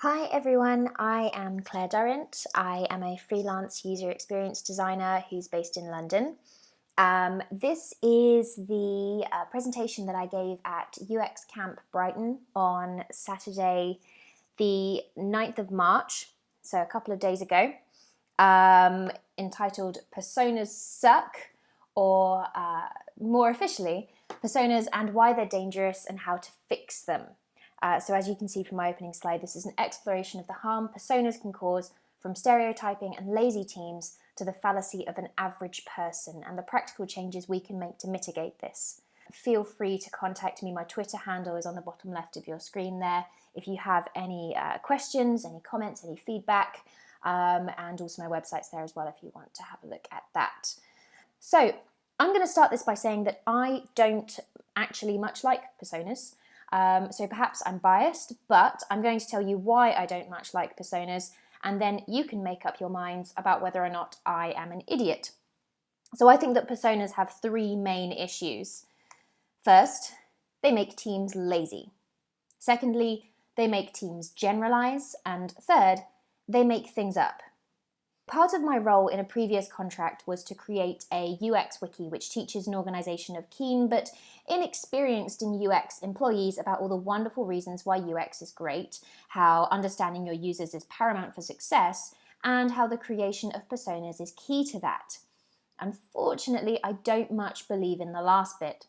Hi everyone, I am Claire Durrant. I am a freelance user experience designer who's based in London. This is the presentation that I gave at UX Camp Brighton on Saturday the 9th of March, so a couple of days ago, entitled Personas Suck, or more officially, Personas and Why They're Dangerous and How to Fix Them. So as you can see from my opening slide, this is an exploration of the harm personas can cause, from stereotyping and lazy teams to the fallacy of an average person and the practical changes we can make to mitigate this. Feel free to contact me. My Twitter handle is on the bottom left of your screen there. If you have any questions, any comments, any feedback, and also my website's there as well if you want to have a look at that. So I'm going to start this by saying that I don't actually much like personas. So perhaps I'm biased, but I'm going to tell you why I don't much like personas, and then you can make up your minds about whether or not I am an idiot. So I think that personas have three main issues. First, they make teams lazy. Secondly, they make teams generalize. And third, they make things up. Part of my role in a previous contract was to create a UX wiki which teaches an organisation of keen but inexperienced in UX employees about all the wonderful reasons why UX is great, how understanding your users is paramount for success, and how the creation of personas is key to that. Unfortunately, I don't much believe in the last bit.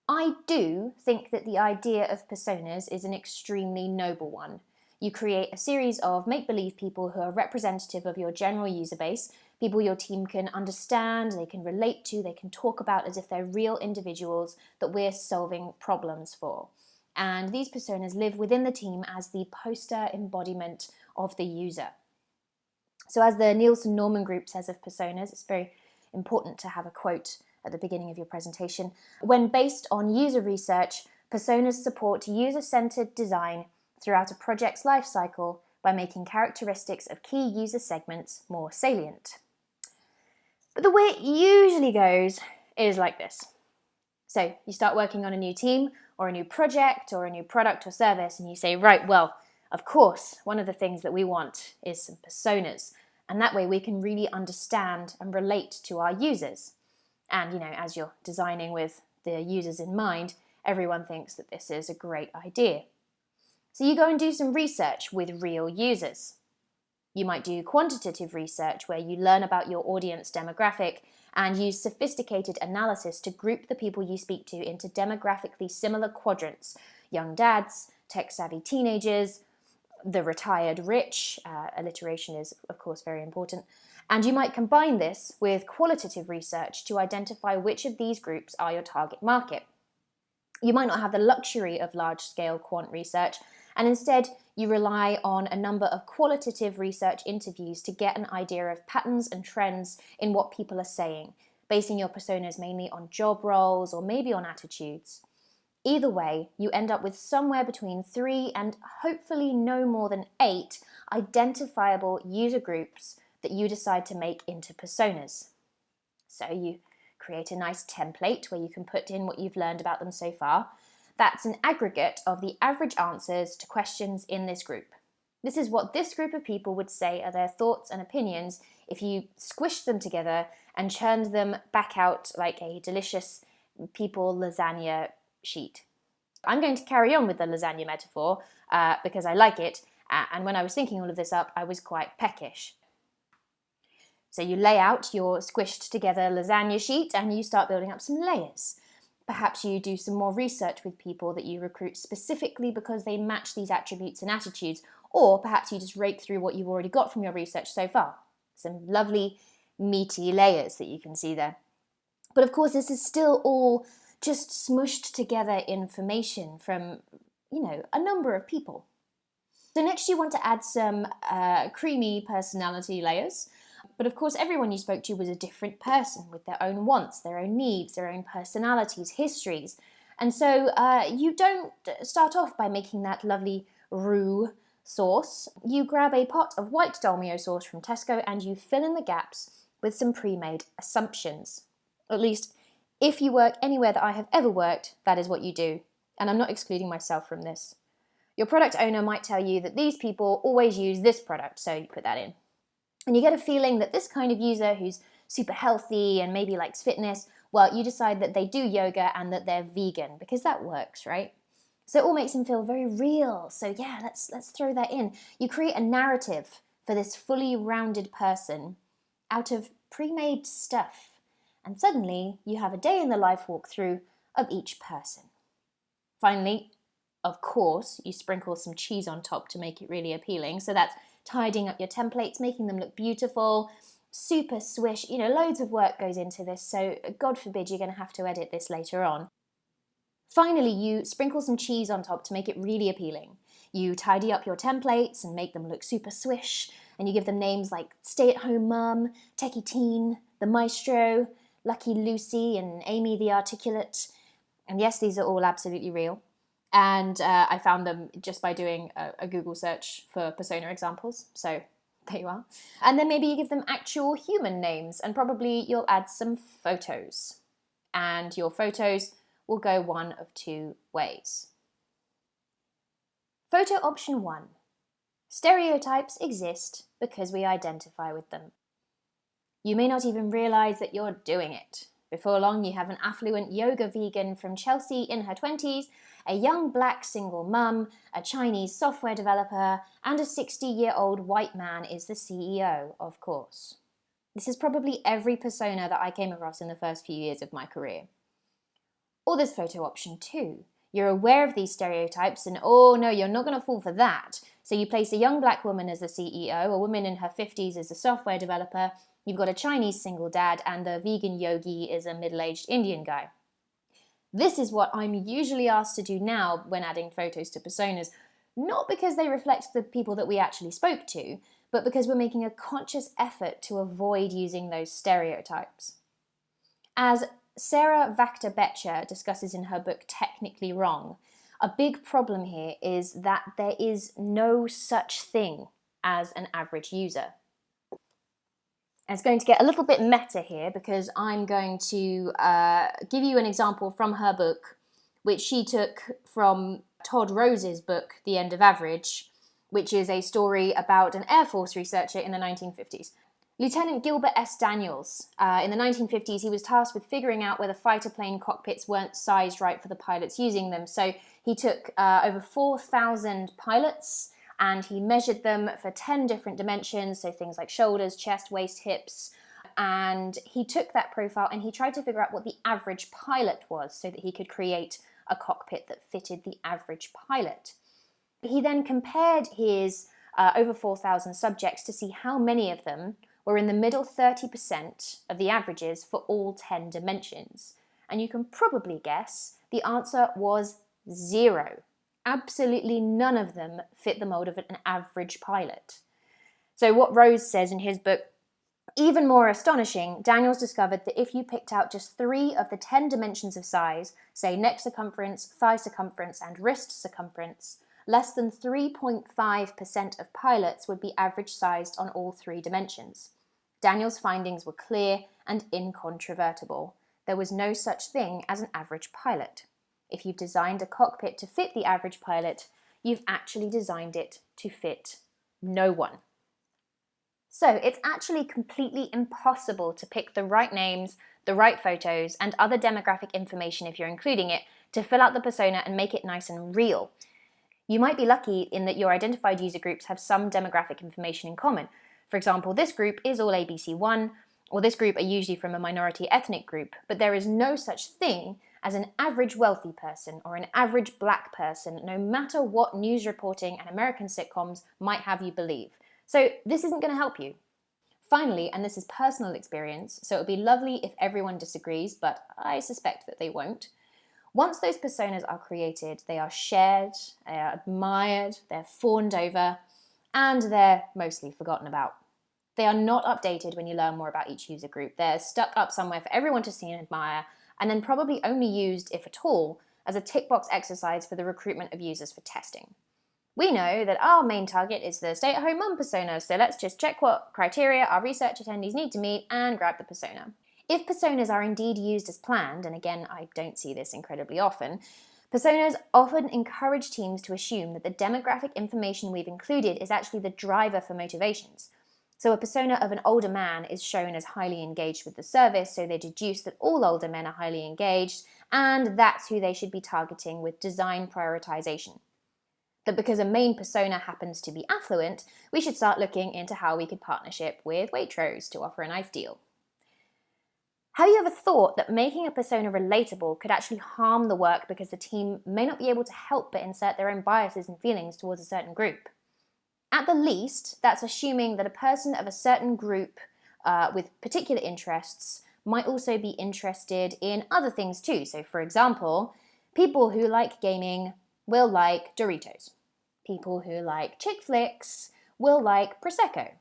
I do think that the idea of personas is an extremely noble one. You create a series of make-believe people who are representative of your general user base, people your team can understand, they can relate to, they can talk about as if they're real individuals that we're solving problems for. And these personas live within the team as the poster embodiment of the user. So as the Nielsen-Norman group says of personas, it's very important to have a quote at the beginning of your presentation. When based on user research, personas support user-centered design throughout a project's life cycle by making characteristics of key user segments more salient. But the way it usually goes is like this. So you start working on a new team or a new project or a new product or service, and you say, right, well, of course, one of the things that we want is some personas, and that way we can really understand and relate to our users. And, as you're designing with the users in mind, everyone thinks that this is a great idea. So you go and do some research with real users. You might do quantitative research where you learn about your audience demographic and use sophisticated analysis to group the people you speak to into demographically similar quadrants: young dads, tech-savvy teenagers, the retired rich, alliteration is of course very important, and you might combine this with qualitative research to identify which of these groups are your target market. You might not have the luxury of large-scale quant research, and instead you rely on a number of qualitative research interviews to get an idea of patterns and trends in what people are saying, basing your personas mainly on job roles or maybe on attitudes. Either way, you end up with somewhere between 3 and hopefully no more than 8 identifiable user groups that you decide to make into personas. So you create a nice template where you can put in what you've learned about them so far. That's an aggregate of the average answers to questions in this group. This is what this group of people would say are their thoughts and opinions if you squished them together and churned them back out like a delicious people lasagna sheet. I'm going to carry on with the lasagna metaphor because I like it, and when I was thinking all of this up, I was quite peckish. So you lay out your squished together lasagna sheet and you start building up some layers. Perhaps you do some more research with people that you recruit specifically because they match these attributes and attitudes, or perhaps you just rake through what you've already got from your research so far. Some lovely meaty layers that you can see there. But of course, this is still all just smushed together information from, a number of people. So next you want to add some creamy personality layers. But of course, everyone you spoke to was a different person with their own wants, their own needs, their own personalities, histories. And so you don't start off by making that lovely roux sauce. You grab a pot of white dolmio sauce from Tesco and you fill in the gaps with some pre-made assumptions. At least, if you work anywhere that I have ever worked, that is what you do. And I'm not excluding myself from this. Your product owner might tell you that these people always use this product, so you put that in. And you get a feeling that this kind of user who's super healthy and maybe likes fitness, well, you decide that they do yoga and that they're vegan, because that works, right? So it all makes them feel very real. So yeah, let's throw that in. You create a narrative for this fully rounded person out of pre-made stuff. And suddenly you have a day in the life walkthrough of each person. Finally, of course, you sprinkle some cheese on top to make it really appealing. So that's tidying up your templates, making them look beautiful, super swish. Loads of work goes into this, so God forbid you're going to have to edit this later on. Finally, you sprinkle some cheese on top to make it really appealing. You tidy up your templates and make them look super swish, and you give them names like Stay-at-Home Mum, Techie Teen, The Maestro, Lucky Lucy, and Amy the Articulate. And yes, these are all absolutely real. And I found them just by doing a Google search for persona examples. So there you are. And then maybe you give them actual human names, and probably you'll add some photos. And your photos will go one of two ways. Photo option 1. Stereotypes exist because we identify with them. You may not even realize that you're doing it. Before long, you have an affluent yoga vegan from Chelsea in her 20s, a young black single mum, a Chinese software developer, and a 60-year-old white man is the CEO, of course. This is probably every persona that I came across in the first few years of my career. Or there's photo option 2. You're aware of these stereotypes and, oh no, you're not going to fall for that. So you place a young black woman as the CEO, a woman in her 50s as a software developer, you've got a Chinese single dad, and the vegan yogi is a middle-aged Indian guy. This is what I'm usually asked to do now when adding photos to personas, not because they reflect the people that we actually spoke to, but because we're making a conscious effort to avoid using those stereotypes. As Sara Wachter-Boettcher discusses in her book Technically Wrong, a big problem here is that there is no such thing as an average user. And it's going to get a little bit meta here because I'm going to give you an example from her book, which she took from Todd Rose's book, The End of Average, which is a story about an Air Force researcher in the 1950s. Lieutenant Gilbert S. Daniels, in the 1950s, he was tasked with figuring out whether fighter plane cockpits weren't sized right for the pilots using them. So he took over 4,000 pilots and he measured them for 10 different dimensions, so things like shoulders, chest, waist, hips. And he took that profile and he tried to figure out what the average pilot was so that he could create a cockpit that fitted the average pilot. He then compared his over 4,000 subjects to see how many of them were in the middle 30% of the averages for all 10 dimensions. And you can probably guess the answer was 0. Absolutely none of them fit the mold of an average pilot. So what Rose says in his book, even more astonishing, Daniels discovered that if you picked out just 3 of the 10 dimensions of size, say neck circumference, thigh circumference, and wrist circumference, less than 3.5% of pilots would be average sized on all 3 dimensions. Daniels' findings were clear and incontrovertible. There was no such thing as an average pilot. If you've designed a cockpit to fit the average pilot, you've actually designed it to fit no one. So it's actually completely impossible to pick the right names, the right photos, and other demographic information if you're including it to fill out the persona and make it nice and real. You might be lucky in that your identified user groups have some demographic information in common. For example, this group is all ABC1, or this group are usually from a minority ethnic group, but there is no such thing as an average wealthy person or an average black person, no matter what news reporting and American sitcoms might have you believe. So this isn't going to help you. Finally, and this is personal experience, so it would be lovely if everyone disagrees, but I suspect that they won't. Once those personas are created, they are shared, they are admired, they're fawned over, and they're mostly forgotten about. They are not updated when you learn more about each user group. They're stuck up somewhere for everyone to see and admire, and then probably only used, if at all, as a tick box exercise for the recruitment of users for testing. We know that our main target is the stay-at-home mum persona, so let's just check what criteria our research attendees need to meet and grab the persona. If personas are indeed used as planned, and again, I don't see this incredibly often, Personas often encourage teams to assume that the demographic information we've included is actually the driver for motivations. So a persona of an older man is shown as highly engaged with the service, so they deduce that all older men are highly engaged, and that's who they should be targeting with design prioritization. That because a main persona happens to be affluent, we should start looking into how we could partnership with Waitrose to offer a nice deal. Have you ever thought that making a persona relatable could actually harm the work because the team may not be able to help but insert their own biases and feelings towards a certain group? At the least, that's assuming that a person of a certain group with particular interests might also be interested in other things too. So for example, people who like gaming will like Doritos. People who like chick flicks will like Prosecco.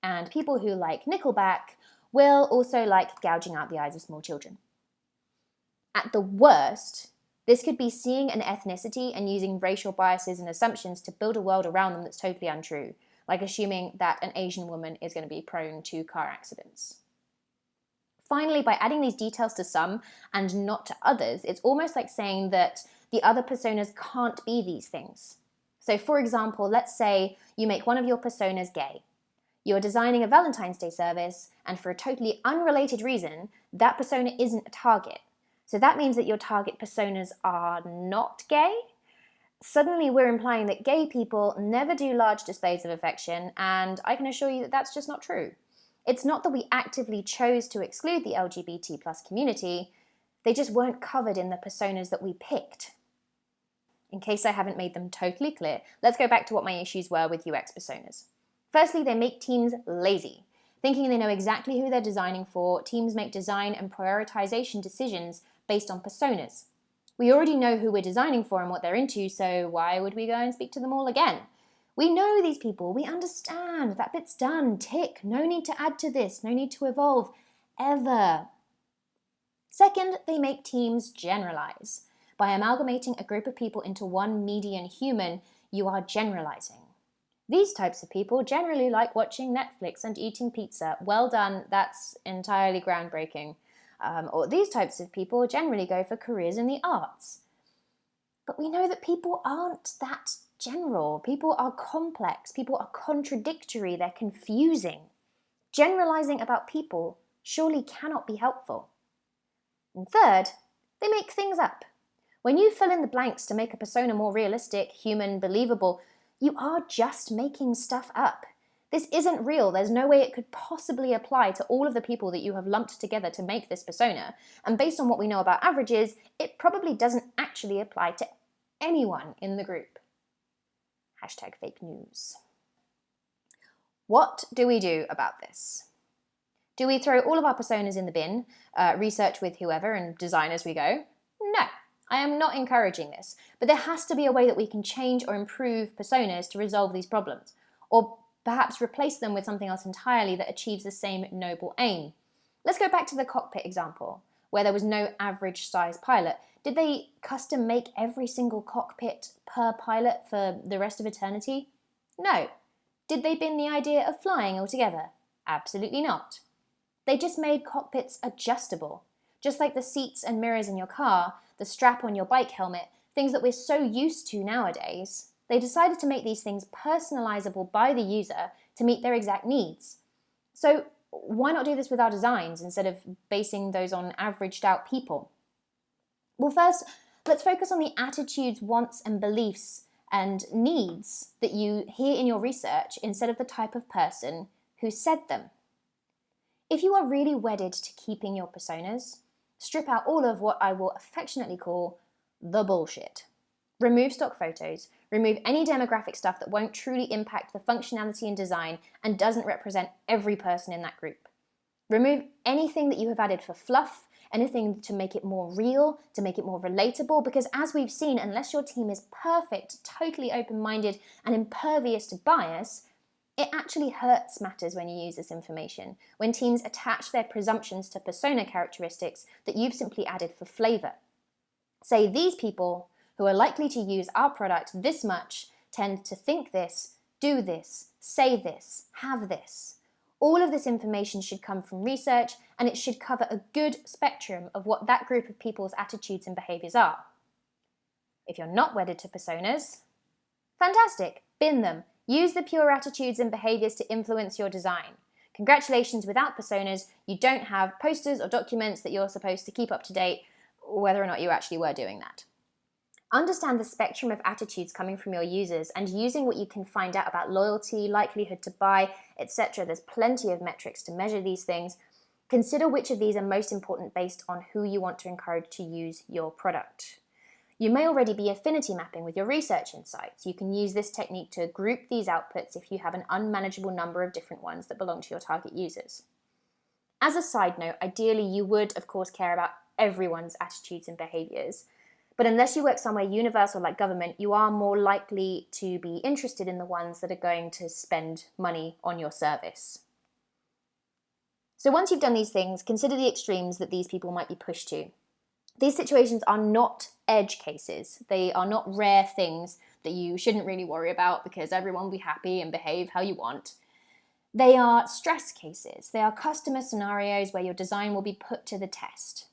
And people who like Nickelback will also like gouging out the eyes of small children. At the worst, this could be seeing an ethnicity and using racial biases and assumptions to build a world around them that's totally untrue, like assuming that an Asian woman is going to be prone to car accidents. Finally, by adding these details to some and not to others, it's almost like saying that the other personas can't be these things. So for example, let's say you make one of your personas gay. You're designing a Valentine's Day service, and for a totally unrelated reason, that persona isn't a target. So that means that your target personas are not gay. Suddenly we're implying that gay people never do large displays of affection, and I can assure you that that's just not true. It's not that we actively chose to exclude the LGBT plus community, they just weren't covered in the personas that we picked. In case I haven't made them totally clear, let's go back to what my issues were with UX personas. Firstly, they make teams lazy. Thinking they know exactly who they're designing for, teams make design and prioritization decisions based on personas. We already know who we're designing for and what they're into, so why would we go and speak to them all again? We know these people, we understand, that bit's done, tick, no need to add to this, no need to evolve, ever. Second, they make teams generalize. By amalgamating a group of people into one median human, you are generalizing. These types of people generally like watching Netflix and eating pizza. Well done, that's entirely groundbreaking. Or these types of people generally go for careers in the arts. But we know that people aren't that general. People are complex, people are contradictory, they're confusing. Generalizing about people surely cannot be helpful. And third, they make things up. When you fill in the blanks to make a persona more realistic, human, believable, you are just making stuff up. This isn't real. There's no way it could possibly apply to all of the people that you have lumped together to make this persona. And based on what we know about averages, it probably doesn't actually apply to anyone in the group. Hashtag fake news. What do we do about this? Do we throw all of our personas in the bin, research with whoever and design as we go? No. I am not encouraging this, but there has to be a way that we can change or improve personas to resolve these problems, or perhaps replace them with something else entirely that achieves the same noble aim. Let's go back to the cockpit example, where there was no average size pilot. Did they custom make every single cockpit per pilot for the rest of eternity? No. Did they bin the idea of flying altogether? Absolutely not. They just made cockpits adjustable. Just like the seats and mirrors in your car, the strap on your bike helmet, things that we're so used to nowadays, they decided to make these things personalizable by the user to meet their exact needs. So why not do this with our designs instead of basing those on averaged out people? Well, first, let's focus on the attitudes, wants, and beliefs and needs that you hear in your research instead of the type of person who said them. If you are really wedded to keeping your personas, strip out all of what I will affectionately call the bullshit. Remove stock photos, remove any demographic stuff that won't truly impact the functionality and design and doesn't represent every person in that group. Remove anything that you have added for fluff, anything to make it more real, to make it more relatable, because as we've seen, unless your team is perfect, totally open-minded and impervious to bias, it actually hurts matters when you use this information, when teams attach their presumptions to persona characteristics that you've simply added for flavor. Say these people who are likely to use our product this much tend to think this, do this, say this, have this. All of this information should come from research, and it should cover a good spectrum of what that group of people's attitudes and behaviors are. If you're not wedded to personas, fantastic, bin them. Use the pure attitudes and behaviours to influence your design. Congratulations, without personas, you don't have posters or documents that you're supposed to keep up to date, whether or not you actually were doing that. Understand the spectrum of attitudes coming from your users and using what you can find out about loyalty, likelihood to buy, etc. There's plenty of metrics to measure these things. Consider which of these are most important based on who you want to encourage to use your product. You may already be affinity mapping with your research insights. You can use this technique to group these outputs if you have an unmanageable number of different ones that belong to your target users. As a side note, ideally you would, of course, care about everyone's attitudes and behaviours. But unless you work somewhere universal like government, you are more likely to be interested in the ones that are going to spend money on your service. So once you've done these things, consider the extremes that these people might be pushed to. These situations are not edge cases. They are not rare things that you shouldn't really worry about because everyone will be happy and behave how you want. They are stress cases. They are customer scenarios where your design will be put to the test.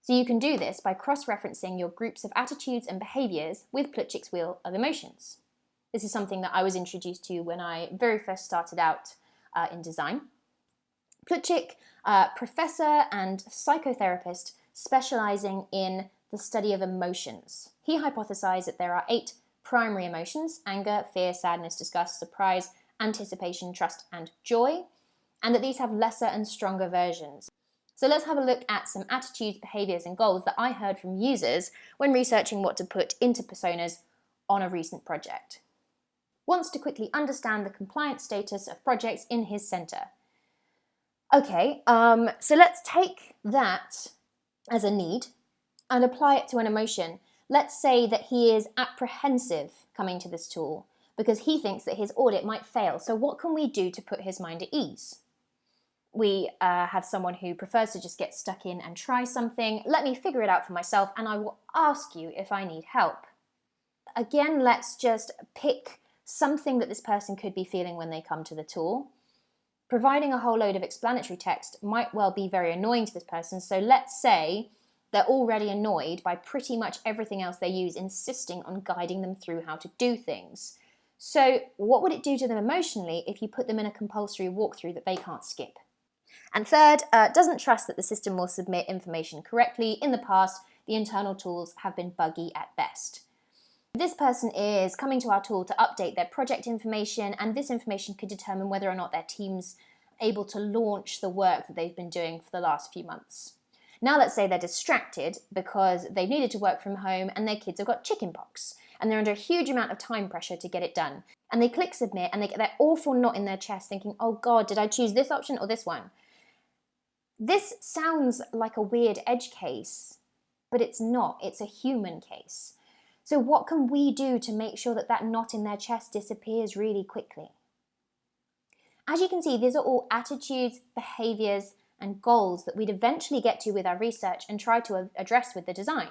So you can do this by cross-referencing your groups of attitudes and behaviours with Plutchik's wheel of emotions. This is something that I was introduced to when I very first started out in design. Plutchik, professor and psychotherapist specialising in the study of emotions. He hypothesised that there are 8 primary emotions: anger, fear, sadness, disgust, surprise, anticipation, trust, and joy, and that these have lesser and stronger versions. So let's have a look at some attitudes, behaviours, and goals that I heard from users when researching what to put into personas on a recent project. Wants to quickly understand the compliance status of projects in his centre. Okay, so let's take that as a need and apply it to an emotion. Let's say that he is apprehensive coming to this tool because he thinks that his audit might fail. So what can we do to put his mind at ease? We have someone who prefers to just get stuck in and try something. Let me figure it out for myself and I will ask you if I need help. Again, let's just pick something that this person could be feeling when they come to the tool. Providing a whole load of explanatory text might well be very annoying to this person, so let's say they're already annoyed by pretty much everything else they use, insisting on guiding them through how to do things. So what would it do to them emotionally if you put them in a compulsory walkthrough that they can't skip? And third, doesn't trust that the system will submit information correctly. In the past, the internal tools have been buggy at best. This person is coming to our tool to update their project information, and this information could determine whether or not their team's able to launch the work that they've been doing for the last few months. Now let's say they're distracted because they've needed to work from home and their kids have got chickenpox and they're under a huge amount of time pressure to get it done. And they click submit and they get that awful knot in their chest thinking, oh God, did I choose this option or this one? This sounds like a weird edge case, but it's not. It's a human case. So what can we do to make sure that that knot in their chest disappears really quickly? As you can see, these are all attitudes, behaviours, and goals that we'd eventually get to with our research and try to address with the design.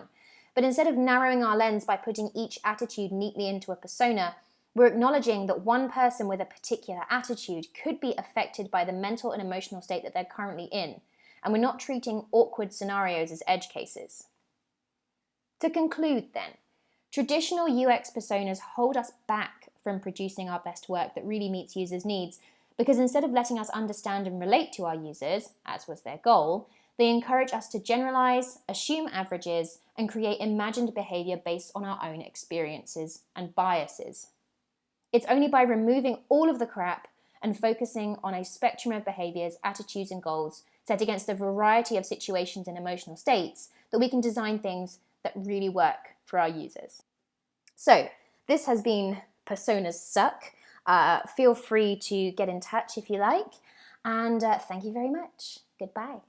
But instead of narrowing our lens by putting each attitude neatly into a persona, we're acknowledging that one person with a particular attitude could be affected by the mental and emotional state that they're currently in, and we're not treating awkward scenarios as edge cases. To conclude then, traditional UX personas hold us back from producing our best work that really meets users' needs, because instead of letting us understand and relate to our users, as was their goal, they encourage us to generalize, assume averages, and create imagined behavior based on our own experiences and biases. It's only by removing all of the crap and focusing on a spectrum of behaviors, attitudes, and goals set against a variety of situations and emotional states that we can design things that really work for our users. So, this has been Personas Suck. Feel free to get in touch if you like, and thank you very much. Goodbye.